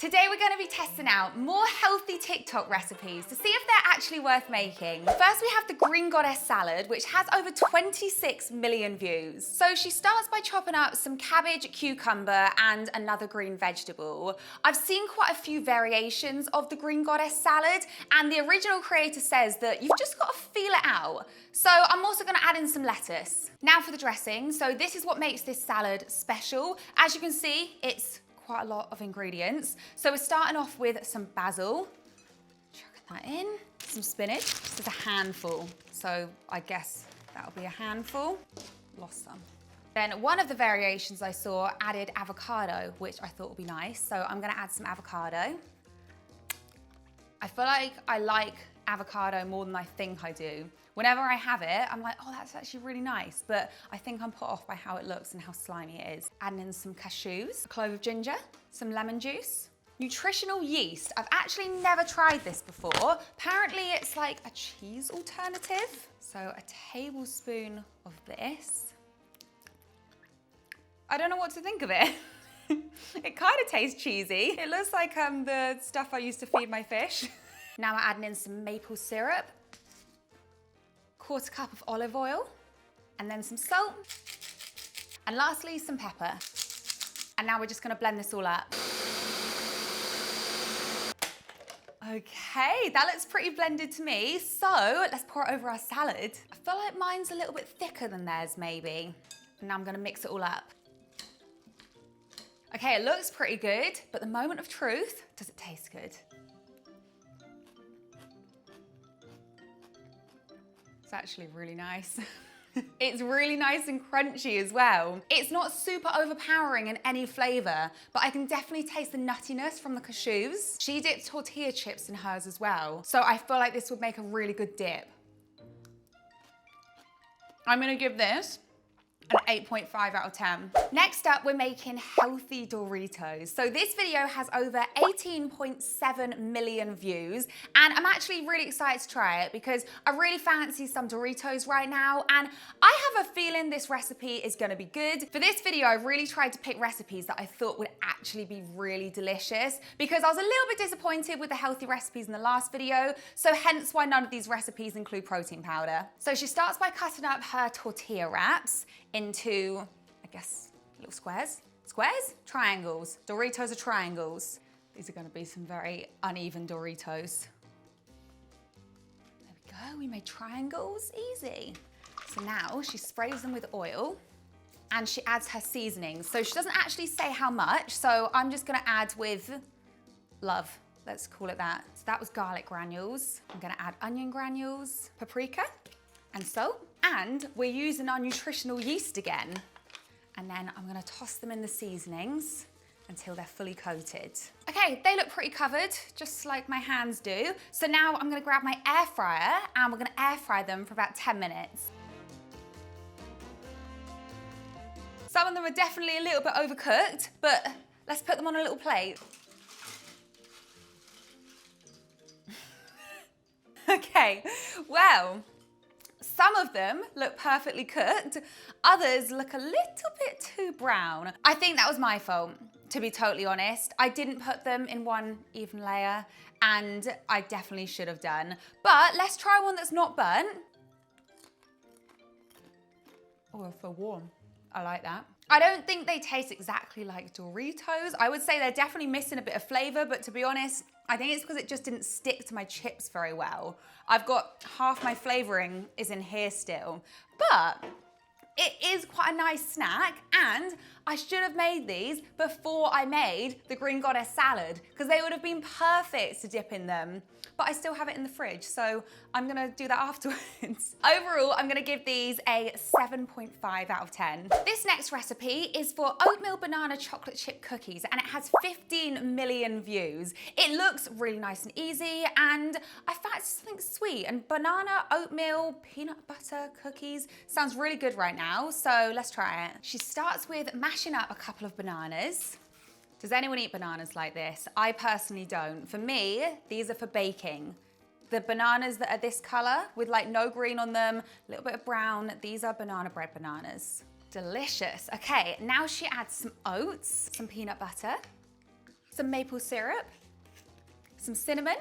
Today we're going to be testing out more healthy TikTok recipes to see if they're actually worth making. First we have the Green Goddess salad, which has over 26 million views. So she starts by chopping up some cabbage, cucumber, and another green vegetable. I've seen quite a few variations of the Green Goddess salad, and the original creator says that you've just got to feel it out. So I'm also going to add in some lettuce. Now for the dressing. So this is what makes this salad special. As you can see, it's quite a lot of ingredients. So we're starting off with some basil. Chuck that in. Some spinach. This is a handful. So I guess that'll be a handful. Lost some. Then one of the variations I saw added avocado, which I thought would be nice. So I'm going to add some avocado. I feel like I like avocado more than I think I do. Whenever I have it, I'm like, oh, that's actually really nice. But I think I'm put off by how it looks and how slimy it is. Adding in some cashews, a clove of ginger, some lemon juice, nutritional yeast. I've actually never tried this before. Apparently it's like a cheese alternative. So a tablespoon of this. I don't know what to think of it. It kind of tastes cheesy. It looks like the stuff I used to feed my fish. Now we're adding in some maple syrup, quarter cup of olive oil, and then some salt, and lastly some pepper. And now we're just going to blend this all up. Okay, that looks pretty blended to me. So let's pour it over our salad. I feel like mine's a little bit thicker than theirs maybe. And now I'm going to mix it all up. Okay, it looks pretty good, but the moment of truth, does it taste good? It's actually really nice. It's really nice and crunchy as well. It's not super overpowering in any flavor, but I can definitely taste the nuttiness from the cashews. She dipped tortilla chips in hers as well, so I feel like this would make a really good dip. I'm gonna give this an 8.5 out of 10. Next up, we're making healthy Doritos. So this video has over 18.7 million views, and I'm actually really excited to try it because I really fancy some Doritos right now, and I have a feeling this recipe is gonna be good. For this video, I really tried to pick recipes that I thought would actually be really delicious because I was a little bit disappointed with the healthy recipes in the last video, so hence why none of these recipes include protein powder. So she starts by cutting up her tortilla wraps into, I guess, little squares. Squares? Triangles. Doritos are triangles. These are going to be some very uneven Doritos. There we go, we made triangles, easy. So now she sprays them with oil and she adds her seasonings. So she doesn't actually say how much, so I'm just going to add with love. Let's call it that. So that was garlic granules. I'm going to add onion granules, paprika, and salt. And we're using our nutritional yeast again. And then I'm gonna toss them in the seasonings until they're fully coated. Okay, they look pretty covered, just like my hands do. So now I'm gonna grab my air fryer and we're gonna air fry them for about 10 minutes. Some of them are definitely a little bit overcooked, but let's put them on a little plate. Okay, well, some of them look perfectly cooked, others look a little bit too brown. I think that was my fault, to be totally honest. I didn't put them in one even layer, and I definitely should have done. But let's try one that's not burnt. Oh, I feel warm. I like that. I don't think they taste exactly like Doritos. I would say they're definitely missing a bit of flavor, but to be honest, I think it's because it just didn't stick to my chips very well. I've got half my flavoring is in here still, but it is quite a nice snack, and I should have made these before I made the Green Goddess salad because they would have been perfect to dip in them. But I still have it in the fridge, so I'm gonna do that afterwards. Overall, I'm gonna give these a 7.5 out of 10. This next recipe is for oatmeal banana chocolate chip cookies, and it has 15 million views. It looks really nice and easy, and I found something sweet, and banana, oatmeal, peanut butter cookies sounds really good right now, so let's try it. She starts with mashing up a couple of bananas. Does anyone eat bananas like this? I personally don't. For me, these are for baking. The bananas that are this color with like no green on them, a little bit of brown, these are banana bread bananas. Delicious. Okay, now she adds some oats, some peanut butter, some maple syrup, some cinnamon,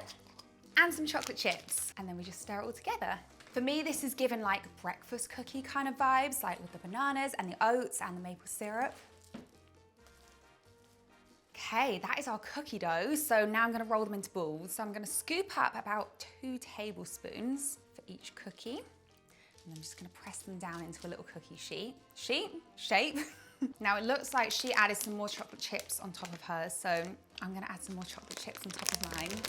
and some chocolate chips. And then we just stir it all together. For me, this is given like breakfast cookie kind of vibes, like with the bananas and the oats and the maple syrup. Okay, that is our cookie dough. So now I'm gonna roll them into balls. So I'm gonna scoop up about 2 tablespoons for each cookie. And I'm just gonna press them down into a little cookie shape. Now it looks like she added some more chocolate chips on top of hers. So I'm gonna add some more chocolate chips on top of mine.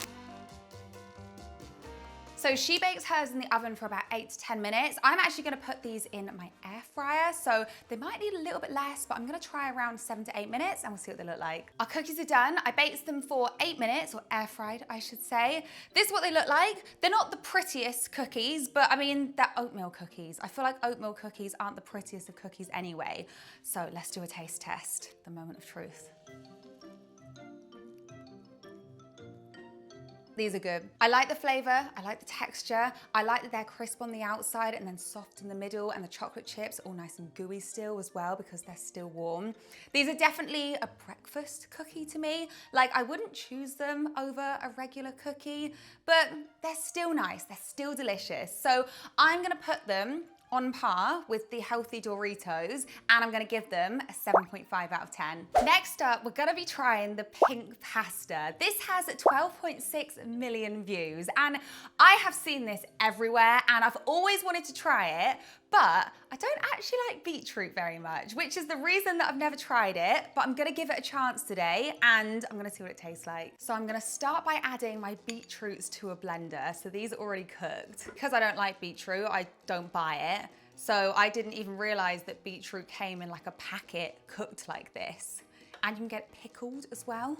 So she bakes hers in the oven for about 8 to 10 minutes. I'm actually gonna put these in my air fryer, so they might need a little bit less, but I'm gonna try around 7 to 8 minutes and we'll see what they look like. Our cookies are done. I baked them for 8 minutes, or air fried, I should say. This is what they look like. They're not the prettiest cookies, but I mean, they're oatmeal cookies. I feel like oatmeal cookies aren't the prettiest of cookies anyway. So let's do a taste test, the moment of truth. These are good. I like the flavor, I like the texture, I like that they're crisp on the outside and then soft in the middle, and the chocolate chips all nice and gooey still as well because they're still warm. These are definitely a breakfast cookie to me. Like, I wouldn't choose them over a regular cookie, but they're still nice, they're still delicious. So I'm gonna put them on par with the healthy Doritos, and I'm gonna give them a 7.5 out of 10. Next up, we're gonna be trying the pink pasta. This has 12.6 million views, and I have seen this everywhere, and I've always wanted to try it, but I don't actually like beetroot very much, which is the reason that I've never tried it, but I'm gonna give it a chance today, and I'm gonna see what it tastes like. So I'm gonna start by adding my beetroots to a blender. So these are already cooked. Because I don't like beetroot, I don't buy it. So I didn't even realize that beetroot came in like a packet cooked like this. And you can get it pickled as well.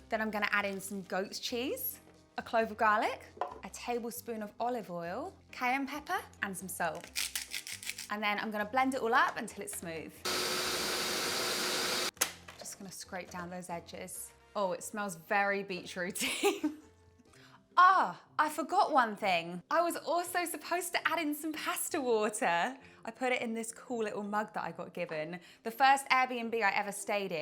Then I'm gonna add in some goat's cheese, a clove of garlic, a tablespoon of olive oil, cayenne pepper, and some salt. And then I'm gonna blend it all up until it's smooth. Just gonna scrape down those edges. Oh, it smells very beetrooty. Ah, I forgot one thing. I was also supposed to add in some pasta water. I put it in this cool little mug that I got given. The first Airbnb I ever stayed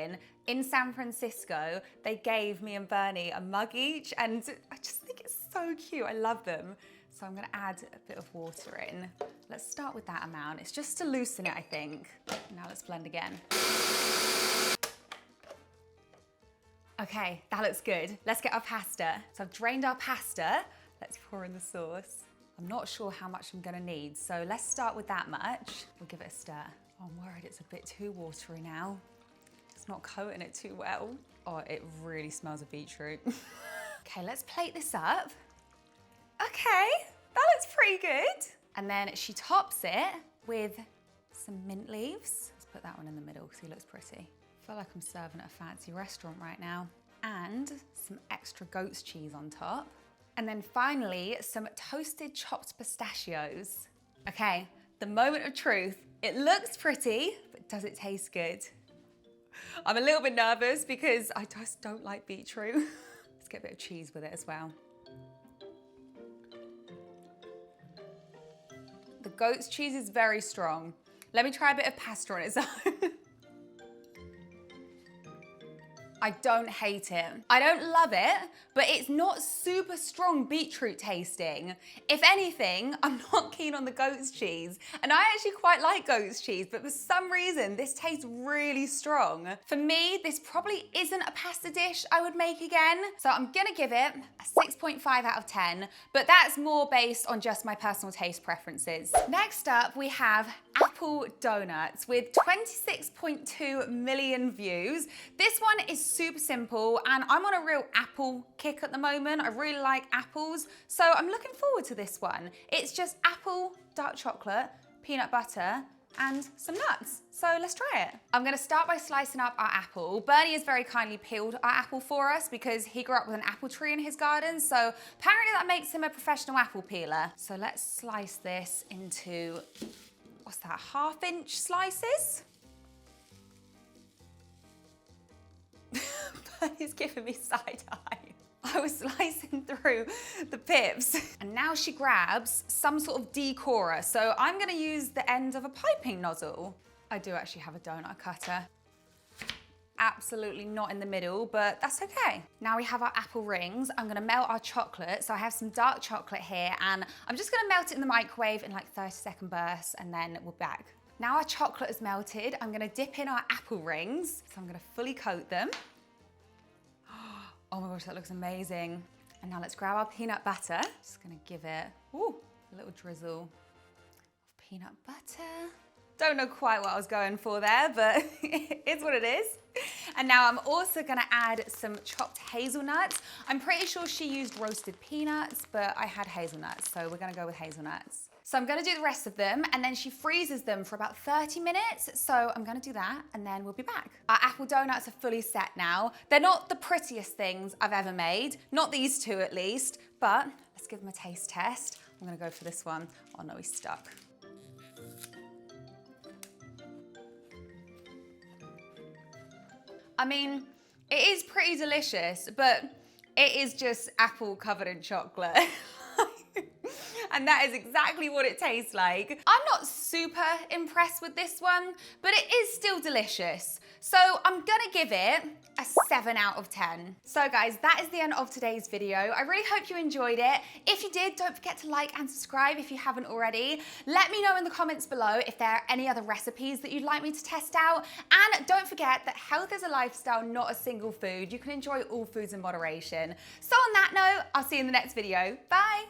in San Francisco, they gave me and Bernie a mug each, and I just think it's so cute. I love them. So I'm gonna add a bit of water in. Let's start with that amount. It's just to loosen it, I think. Now let's blend again. Okay, that looks good. Let's get our pasta. So I've drained our pasta. Let's pour in the sauce. I'm not sure how much I'm gonna need, so let's start with that much. We'll give it a stir. Oh, I'm worried it's a bit too watery now. It's not coating it too well. Oh, it really smells of beetroot. Okay, let's plate this up. Okay, that looks pretty good. And then she tops it with some mint leaves. Let's put that one in the middle because he looks pretty. I feel like I'm serving at a fancy restaurant right now. And some extra goat's cheese on top. And then finally, some toasted chopped pistachios. Okay, the moment of truth. It looks pretty, but does it taste good? I'm a little bit nervous because I just don't like beetroot. Let's get a bit of cheese with it as well. The goat's cheese is very strong. Let me try a bit of pasta on its own. I don't hate it. I don't love it, but it's not super strong beetroot tasting. If anything, I'm not keen on the goat's cheese. And I actually quite like goat's cheese, but for some reason, this tastes really strong. For me, this probably isn't a pasta dish I would make again. So I'm gonna give it a 6.5 out of 10, but that's more based on just my personal taste preferences. Next up, we have apple donuts with 26.2 million views. This one is super simple, and I'm on a real apple kick at the moment. I really like apples, so I'm looking forward to this one. It's just apple, dark chocolate, peanut butter, and some nuts. So let's try it. I'm gonna start by slicing up our apple. Bernie has very kindly peeled our apple for us because he grew up with an apple tree in his garden, so apparently that makes him a professional apple peeler. So let's slice this into, what's that, 1/2-inch slices? Bernie's giving me side eye. I was slicing through the pips. And now she grabs some sort of decorer. So I'm gonna use the end of a piping nozzle. I do actually have a donut cutter. absolutely not in the middle, but that's okay. Now we have our apple rings. I'm gonna melt our chocolate. So I have some dark chocolate here, and I'm just gonna melt it in the microwave in like 30-second bursts, and then we'll be back. Now our chocolate is melted, I'm gonna dip in our apple rings. So I'm gonna fully coat them. Oh my gosh, that looks amazing. And now let's grab our peanut butter. Just gonna give it, ooh, a little drizzle of peanut butter. Don't know quite what I was going for there, but it's what it is. And now I'm also gonna add some chopped hazelnuts. I'm pretty sure she used roasted peanuts, but I had hazelnuts, so we're gonna go with hazelnuts. So I'm gonna do the rest of them, and then she freezes them for about 30 minutes. So I'm gonna do that, and then we'll be back. Our apple donuts are fully set now. They're not the prettiest things I've ever made, not these two at least, but let's give them a taste test. I'm gonna go for this one. Oh no, he's stuck. I mean, it is pretty delicious, but it is just apple covered in chocolate. And that is exactly what it tastes like. I'm not super impressed with this one, but it is still delicious. So I'm gonna give it a 7 out of 10. So guys, that is the end of today's video. I really hope you enjoyed it. If you did, don't forget to like and subscribe if you haven't already. Let me know in the comments below if there are any other recipes that you'd like me to test out. And don't forget that health is a lifestyle, not a single food. You can enjoy all foods in moderation. So on that note, I'll see you in the next video. Bye.